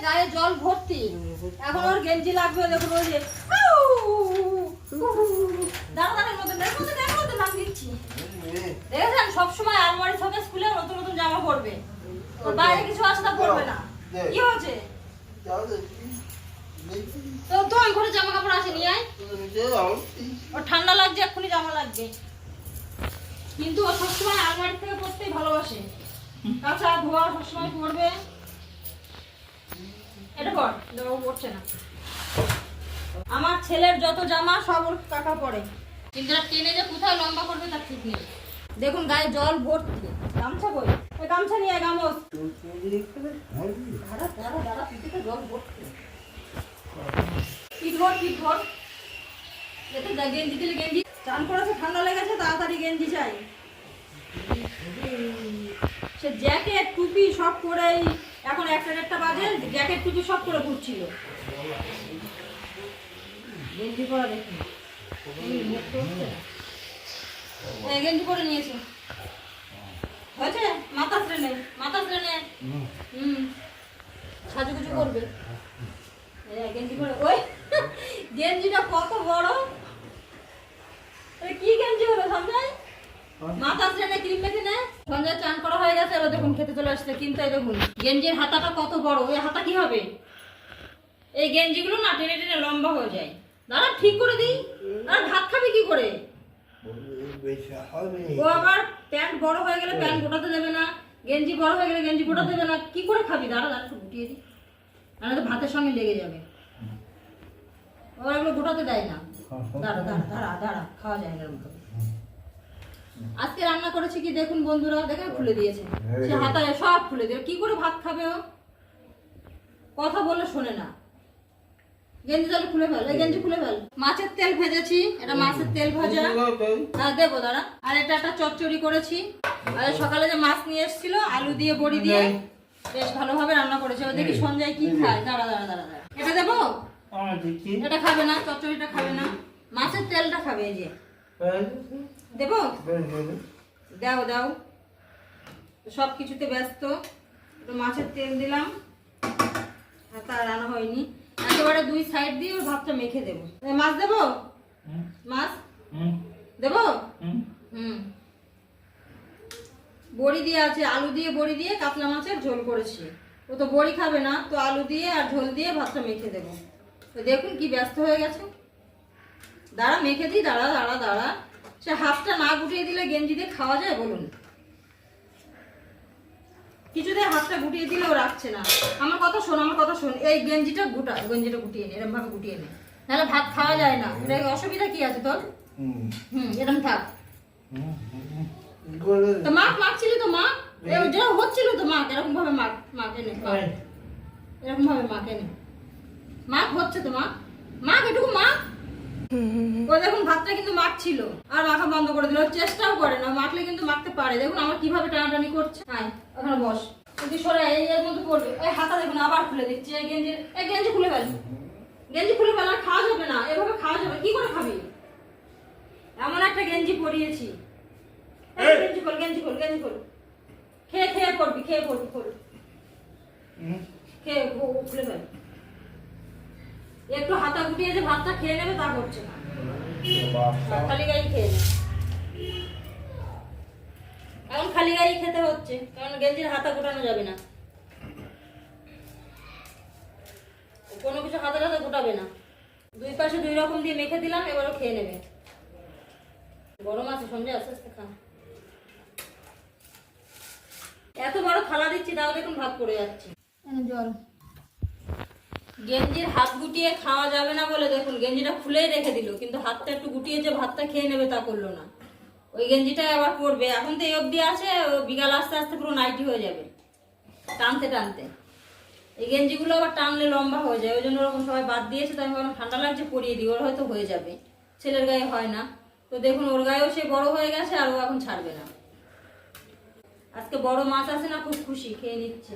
গায়ে জল ভর্তি। এখন ওর গেঞ্জি লাগবে, দেখুন ওই যে দাঁড়ানোর মধ্যে নাম দিচ্ছি। দেখেছেন সবসময় আলমারির সাথে স্কুলে নতুন নতুন জামা পরবে, ওর বাইরে কিছু আছে তা পরবে না। কি হচ্ছে তো তো ওই ঘরে জামা কাপড় আছে, নিয়ে আয়। ওর ঠান্ডা লাগছে, এক্ষুনি জামা লাগবে। কিন্তু ও সবসময় আলমারি থেকে পরতেই ভালোবাসে, কাঁচা ধোয়া সবসময় পরবে। এটা পর, ও পরছে না। আমার ছেলের যত জামা সব ওর কাকা পরে, কিন্তু টেনে যে কোথায় লম্বা করবে তার ঠিক নেই। দেখুন গায়ে জল ভর্তি। গামছা কই? ওই গামছা নিয়ে আয়, গামছ। দাঁড়া পিঠে জল ভর্তি। পিঠ ভর। এতে গেঞ্জি দিলে গেঞ্জি চান করেছে, ঠান্ডা লেগেছে, তাড়াতাড়ি গেঞ্জি চাই। সে জ্যাকেট টুপি সব পরেই এখন 1টা বাজে, জ্যাকেট টুপি সব পরে ঘুরছিল। গেঞ্জি পরা দেখুন, গেঞ্জি পরে নিয়েছে। হয়েছে? মাথা শ্রেণে সাজুগুজু করবে। গেঞ্জি পরে, ওই গেঞ্জিটা কত বড়! কি গেঞ্জি হলো সঞ্জয়? মাথা শ্রেণে ক্রিম মেখে নেয়। সঞ্জয় চান করা হয়ে গেছে, এবার দেখুন খেতে চলে আসছে। কিন্তু এই দেখুন গেঞ্জির হাতাটা কত বড়, ওই হাতা কি হবে? এই গেঞ্জিগুলো না টেনে টেনে লম্বা হয়ে যায়। দাঁড়া ঠিক করে দিই। আর ভাত খাবি কি করে? ও আবার প্যান্ট বড় হয়ে গেলে প্যান্ট গোটাতে দেবে না, গেঞ্জি বড় হয়ে গেলে গেঞ্জি গোটাতে দেবে না। কি করে খাবি? দাঁড়া একটু গুটিয়ে দিই, আর তো ভাতের সঙ্গে লেগে যাবে। ওরা এগুলো গোটাতে দেয় না। দাঁড়া খাওয়া যায় না। আজকে রান্না করেছি কি দেখুন বন্ধুরা, দেখে খুলে দিয়েছে। সে হাতায় সব খুলে দিয়ে কি করে ভাত খাবে ও? কথা বলে শোনে না। গেঞ্জি তাহলে খুলে ফেল, গেঞ্জি খুলে ফেল। মাছের তেল ভেজেছি, এটা মাছের তেল ভাজা। হ্যাঁ দেবো, দাঁড়া। আর এটা একটা চচ্চড়ি করেছি। আর সকালে যে মাছ নিয়ে এসেছিল আলু দিয়ে বড়ি দিয়ে বেশ ভালোভাবে রান্না করেছে। ও দেখি সঞ্জয় কি খায়। দাঁড়া। এটা দেবো? এটা খাবে না, চচ্চড়িটা খাবে না, মাছের তেলটা খাবে। এই যে দেবো, দাও। সব কিছুতে ব্যস্ত। একটু মাছের তেল দিলাম, হাতা রান্না হয়নি। একেবারে 2 সাইড দিয়ে ওর ভাতটা মেখে দেবো। মাছ দেবো? মাছ দেবো? বড়ি দিয়ে আছে, আলু দিয়ে বড়ি দিয়ে কাতলা মাছের ঝোল করেছি। ও তো বড়ি খাবে না, তো আলু দিয়ে আর ঝোল দিয়ে ভাতটা মেখে দেবো। তো দেখুন কি ব্যস্ত হয়ে গেছে। দাঁড়া মেখে দিই, দাঁড়া। সে হাতটা না গুটিয়ে দিলে গেঞ্জি দিয়ে খাওয়া যায় বলুন? কিছুতে হাতটা গুটিয়ে দিলেও রাখছে না। আমার কথা শোন। এই গেঞ্জিটা গুটিয়ে নে, এরকম ভাবে গুটিয়ে নে, নাহলে ভাত খাওয়া যায় না। এটা অসুবিধা কি আছে তোর? এরকম থাক। তো মাখছিলি তো মা, যেটা হচ্ছিল তো মাখ, এরকম ভাবে মাখে নে, এরকম ভাবে মাখে নে। মাখ হচ্ছে তো মাখ এটুকু মাখ। ও দেখুন ভাতটা কিন্তু মাখছিল, আর মাখা বন্ধ করে দিল। চেষ্টাও করে না, মাখলে কিন্তু মাখতে পারে। দেখুন আমার কিভাবে টানাটানি করছে। আয় ওখানে বস, যদি সরে এর মধ্যে পড়বে। ওই হাতা দেখুন আবার খুলে দিচ্ছি। এই গেঞ্জি খুলে ফেল, আর খাওয়া যাবে না। এভাবে খাওয়া যাবে কি করে? খাবি? এমন একটা গেঞ্জি পরিয়েছি। গেঞ্জি খোল। খেয়ে পড়বি, খোল। খুলে ফেল। একটু হাতা গুটিয়ে যে ভাতটা খেয়ে নেবে তা করছে না, খালি গায়ে খেয়ে নেবে। এখন খালি গায়ে খেতে হচ্ছে, কারণ গেঞ্জির হাতা গোটানো যাবে না। কোনো কিছু হাতে গোটাবে না। 2 পাশে 2 রকম দিয়ে মেখে দিলাম, এবারও খেয়ে নেবে। গরম আছে সঞ্জয়, আস্তে খা। এত বড় থালা দিচ্ছি তাও দেখুন ভাত পড়ে যাচ্ছে। জল। গেঞ্জির হাত গুটিয়ে খাওয়া যাবে না বলে দেখুন গেঞ্জিটা খুলেই রেখে দিল, কিন্তু হাতটা একটু গুটিয়ে যে ভাতটা খেয়ে নেবে তা করলো না। ওই গেঞ্জিটা আবার পরবে। এখন তো এই অবধি আছে, বিকাল আস্তে পুরো নাইটি হয়ে যাবে টানতে। এই গেঞ্জিগুলো আবার টানলে লম্বা হয়ে যায়, ওই জন্য ওরকম সবাই বাদ দিয়েছে। তাই আমি ঠান্ডা লাগছে পরিয়ে দিই, ওর হয়তো হয়ে যাবে। ছেলের গায়ে হয় না, তো দেখুন ওর গায়েও সে বড় হয়ে গেছে, আর ও এখন ছাড়বে না। আজকে বড় মাছ আছে না, খুব খুশি, খেয়ে নিচ্ছে।